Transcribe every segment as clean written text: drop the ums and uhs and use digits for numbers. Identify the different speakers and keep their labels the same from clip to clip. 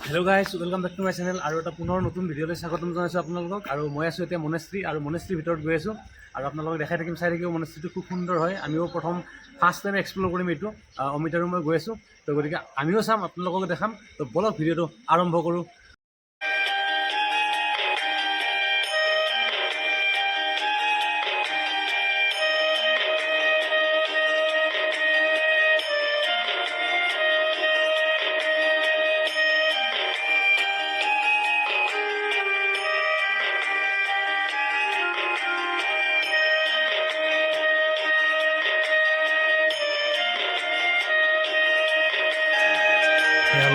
Speaker 1: Hello guys, welcome back to my channel. আৰু এটা পুনৰ নতুন ভিডিঅ'লৈ স্বাগতম জনাইছোঁ আপোনালোকক। আৰু মই আছোঁ এতিয়া মনেষ্ট্ৰী আৰু মনেষ্ট্ৰীৰ ভিতৰত গৈ আছোঁ আৰু আপোনালোকক দেখাই থাকিম, চাই থাকিব। মনেষ্ট্ৰীটো খুব সুন্দৰ হয়। আমিও প্ৰথম ফাৰ্ষ্ট টাইম এক্সপ্ল'ৰ কৰিম এইটো। অমিত আৰু মই গৈ আছোঁ, তো গতিকে আমিও চাম, আপোনালোকক দেখাম। তো বলক ভিডিঅ'টো আৰম্ভ কৰোঁ।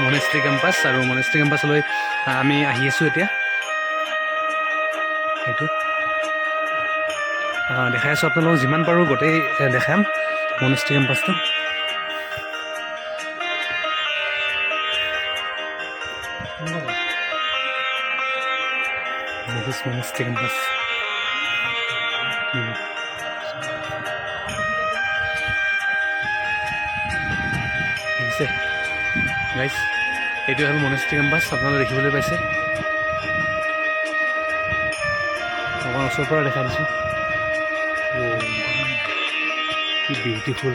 Speaker 1: মনেষ্ট্ৰী কেম্পাছ, আৰু মনেষ্ট্ৰী কেম্পাছলৈ আমি আহি আছোঁ এতিয়া। সেইটো দেখাই আছোঁ আপোনালোকক, যিমান পাৰোঁ গোটেই দেখাম মনেষ্ট্ৰী কেম্পাছটো। মনেষ্ট্ৰী কেম্পাছ দেখিছে গাইজ, এইটো হ'ল মনেষ্ট্ৰী কেম্পাছ। আপোনালোকে দেখিবলৈ পাইছে, অকণমান ওচৰৰ পৰা দেখাই দিছোঁ। কি বিউটিফুল।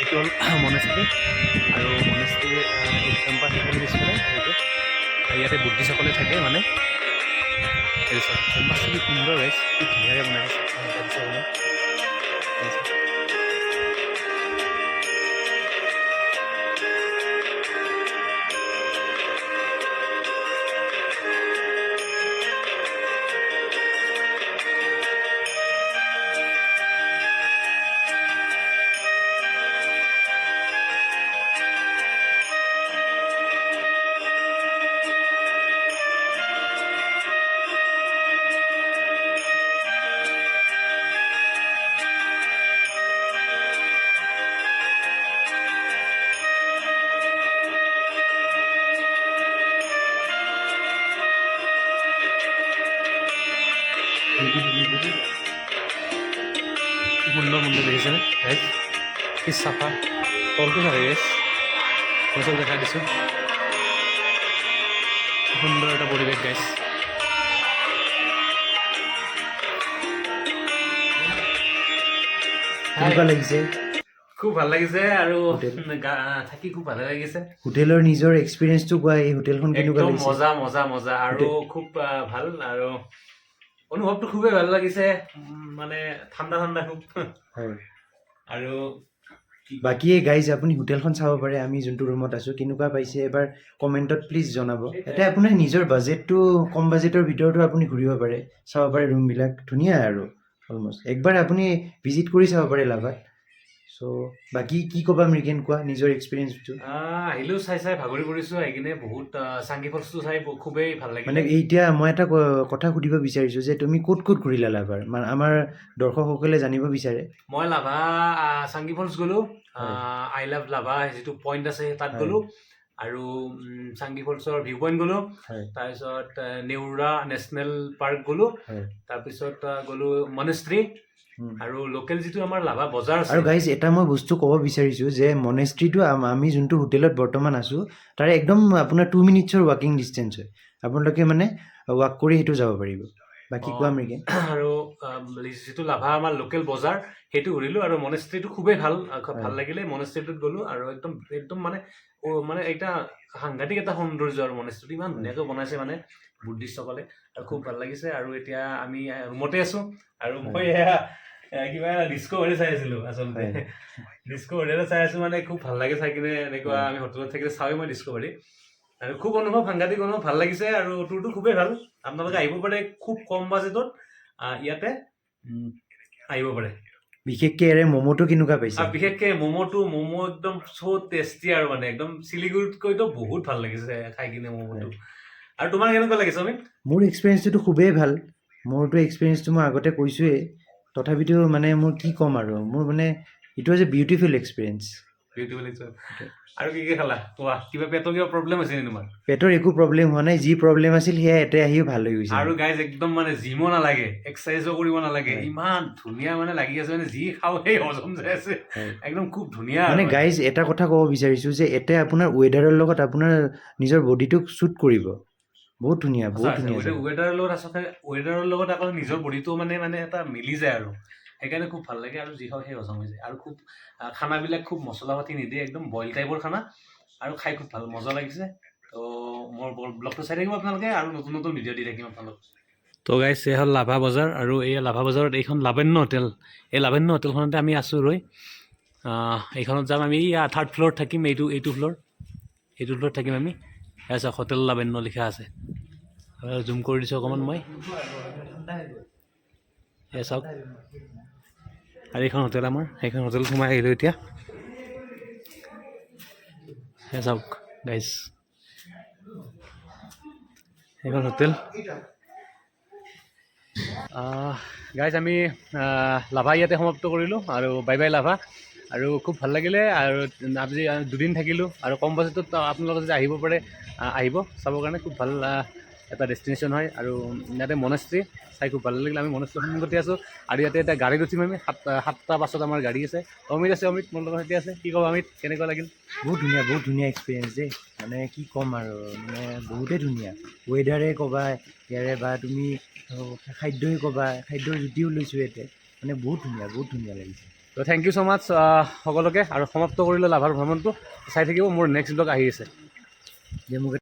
Speaker 1: এইটো হ'ল মনেষ্ট্ৰী, আৰু মনেষ্ট্ৰীৰ এই কেম্পাছ এখন দিছিলে সেইটো। ইয়াতে বুদ্ধিষ্টসকলে থাকে মানে। কেম্পাছটো কি সুন্দৰ গাইজ, কি ধুনীয়াকৈ বনাইছে। সুন্দৰ মন্দিৰ দেখিছেনে গাইজ, কি চাফা। তলটো চাগে গাইজ, মই চব দেখাই দিছোঁ। সুন্দৰ এটা পৰিৱেশ গাইজ।
Speaker 2: কেনেকুৱা লাগিছে?
Speaker 1: খুব ভাল লাগিছে, আৰু থাকি খুব ভালে লাগিছে।
Speaker 2: হোটেলৰ নিজৰ এক্সপিৰিয়েঞ্চটো কোৱা, এই হোটেলখন কেনেকুৱা
Speaker 1: একদম
Speaker 2: লাগিছে?
Speaker 1: মজা মজা মজা, আৰু খুব ভাল, আৰু অনুভৱটো খুবেই ভাল লাগিছে। মানে ঠাণ্ডা ঠাণ্ডা খুব। আৰু
Speaker 2: বাকী গাইজ, আপুনি হোটেলখন চাব পাৰে। আমি যোনটো ৰুমত আছোঁ, কেনেকুৱা পাইছে এবাৰ কমেণ্টত প্লিজ জনাব। এটা আপোনাৰ নিজৰ বাজেটটো, কম বাজেটৰ ভিতৰতো আপুনি ঘূৰিব পাৰে, চাব পাৰে। ৰুমবিলাক ধুনীয়া আৰু অলমষ্ট একবাৰ আপুনি ভিজিট কৰি চাব পাৰে লাভাত। চ' বাকী কি ক'বা মৃগেন, কোৱা নিজৰ এক্সপিৰিয়েঞ্চটো।
Speaker 1: আহিলোঁ, চাই ভাগৰি পৰিছোঁ। আহি কিনে বহুত চাংকি ফলছটো চাই খুবেই ভাল লাগিলে।
Speaker 2: মানে এতিয়া মই এটা কথা সুধিব বিচাৰিছোঁ যে তুমি ক'ত ক'ত ঘূৰিলা লাভাৰ, মানে আমাৰ দৰ্শকসকলে জানিব বিচাৰে।
Speaker 1: মই লাভা চাংকি ফলছ গ'লোঁ, আই লাভ লাভা যিটো পইণ্ট আছে তাত গ'লোঁ, আৰু চাংকি ফলছৰ ভিউ পইণ্ট গ'লোঁ। তাৰপিছত নেউৰা নেশ্যনেল পাৰ্ক গ'লোঁ। তাৰপিছত গ'লোঁ মনেষ্ট্ৰী, আৰু লোকেল যিটো আমাৰ লাভা বজাৰ আছে।
Speaker 2: আৰু গাইজ, এটা মই বস্তু ক'ব বিচাৰিছোঁ যে মনেষ্ট্ৰীটো আমি যোনটো হোটেলত বৰ্তমান আছোঁ, তাৰে একদম আপোনাৰ 2 মিনিটছৰ ৱাকিং ডিষ্টেঞ্চ হয়। আপোনালোকে মানে ৱাক কৰি সেইটো যাব পাৰিব। বাকী কোৱা মৃগে
Speaker 1: আৰু যিটো লাভা আমাৰ লোকেল বজাৰ সেইটো ঘূৰিলোঁ আৰু মনেষ্ট্ৰীটো খুবেই ভাল ভাল লাগিলে মনেষ্ট্ৰীটোত গ'লোঁ আৰু একদম একদম মানে মানে এটা সাংঘাতিক এটা সৌন্দৰ্য আৰু মনেষ্ট্ৰীটো ইমান ধুনীয়াকৈ বনাইছে মানে বুদ্ধিষ্টসকলে আৰু খুব ভাল লাগিছে আৰু এতিয়া আমি ৰুমতে আছোঁ আৰু মই কিবা ডিস্কভাৰী চাই আছিলোঁ আচলতে ডিস্কভাৰী চাই আছোঁ মানে খুব ভাল লাগে চাই কিনে এনেকুৱা আমি হোটেলত থাকিলে চাওঁৱেই মই ডিস্কভাৰী আৰু খুব সাংঘাতিক অনুভৱ ভাল লাগিছে আৰু টুৰটো খুবেই ভাল আপোনালোকে আহিব পাৰে খুব কম বাজেটত ইয়াতে আহিব পাৰে
Speaker 2: বিশেষকৈ ম'ম'টো কেনেকুৱা পাইছে
Speaker 1: বিশেষকৈ ম'ম' একদম চ' টেষ্টি আৰু মানে একদম চিলিগুৰিতকৈতো বহুত ভাল লাগিছে খাই কিনে ম'ম'টো আৰু তোমাৰ কেনেকুৱা লাগিছে অমিত
Speaker 2: মোৰ এক্সপিৰিয়েঞ্চটো খুবেই ভাল মোৰতো এক্সপিৰিয়েঞ্চটো মই আগতে কৈছোঁৱেই তথাপিতো মানে মোৰ কি ক'ম আৰু মোৰ মানে it was a beautiful experience
Speaker 1: আৰু কি খালা কোৱা কিবা পেটৰ কিবা প্ৰব্লেম হৈছে নেকি তোমাৰ
Speaker 2: পেটৰ একো প্ৰব্লেম হোৱা নাই যি প্ৰব্লেম আছিল সেয়া ইয়াতে আহিও ভাল হৈ গৈছে
Speaker 1: আৰু গাইজ একদম মানে জিমো নালাগে এক্সাৰচাইজো কৰিব নালাগে ইমান ধুনীয়া মানে লাগি আছে মানে যি খাওঁ সেই হজম যাই আছে একদম খুব ধুনীয়া
Speaker 2: মানে গাইজ এটা কথা ক'ব বিচাৰিছোঁ যে ইয়াতে আপোনাৰ ৱেডাৰৰ লগত আপোনাৰ নিজৰ বডিটোক শ্বুট কৰিব বহুত ধুনীয়া
Speaker 1: ৱেডাৰৰ লগত আকৌ নিজৰ বডিটো মানে এটা মিলি যায় আৰু সেইকাৰণে খুব ভাল লাগে আৰু যি খাওঁ সেই হজম হৈ যায় আৰু খুব খানাবিলাক খুব মছলা পাতি নিদিয়ে একদম বইল টাইপৰ খানা আৰু খাই খুব ভাল মজা লাগিছে তো মোৰ ব্লগটো চাই থাকিব আপোনালোকে আৰু নতুন নতুন ভিডিঅ' দি থাকিম আপোনালোক তো গাইজ এই হ'ল লাভা বজাৰ আৰু এই লাভা বজাৰত এইখন লাভেন্য হোটেল এই লাভেন্য হোটেলখনতে আমি আছোঁ ৰৈ এইখনত যাম আমি থাৰ্ড ফ্ল'ৰত থাকিম এইটো ফ্ল'ৰত থাকিম আমি আছে হোটেল লাভেন্য লিখা আছে জুম কৰি দিছোঁ অকণমান মই চাওক আৰু এইখন হোটেল আমাৰ সেইখন হোটেল সোমাই আহিলোঁ এতিয়া চাওক গাইজ সেইখন হোটেল গাইজ আমি লাভা ইয়াতে সমাপ্ত কৰিলোঁ আৰু বাই বাই লাভা আৰু খুব ভাল লাগিলে আৰু আজি 2 দিন থাকিলোঁ আৰু কম বাজেটত আপোনালোকে যদি আহিব পাৰে আহিব চাবৰ কাৰণে খুব ভাল এটা ডেষ্টিনেশ্যন হয় আৰু ইয়াতে মনেষ্ট্ৰী চাই খুব ভাল লাগিলে আমি মনেষ্ট্ৰীৰ সন্মুখতে আছোঁ আৰু ইয়াতে এটা গাড়ীত উঠিম আমি 7টা বাছত আমাৰ গাড়ী আছে অমিত আছে অমিত মোৰ লগত সৈতে আছে কি ক'ব অমিত কেনেকুৱা লাগিল
Speaker 2: বহুত ধুনীয়া এক্সপিৰিয়েঞ্চ দেই মানে কি ক'ম আৰু মানে বহুতেই ধুনীয়া ৱেডাৰে ক'বা ইয়াৰে বা তুমি খাদ্যই ক'বা খাদ্যৰ জুতিও লৈছোঁ ইয়াতে মানে বহুত ধুনীয়া লাগিছে
Speaker 1: তো থেংক ইউ ছ' মাছ সকলোকে আৰু সমাপ্ত কৰিলোঁ লাভাৰ ভ্ৰমণটো চাই থাকিব মোৰ নেক্সট ব্লগ আহি আছে
Speaker 2: যে মোক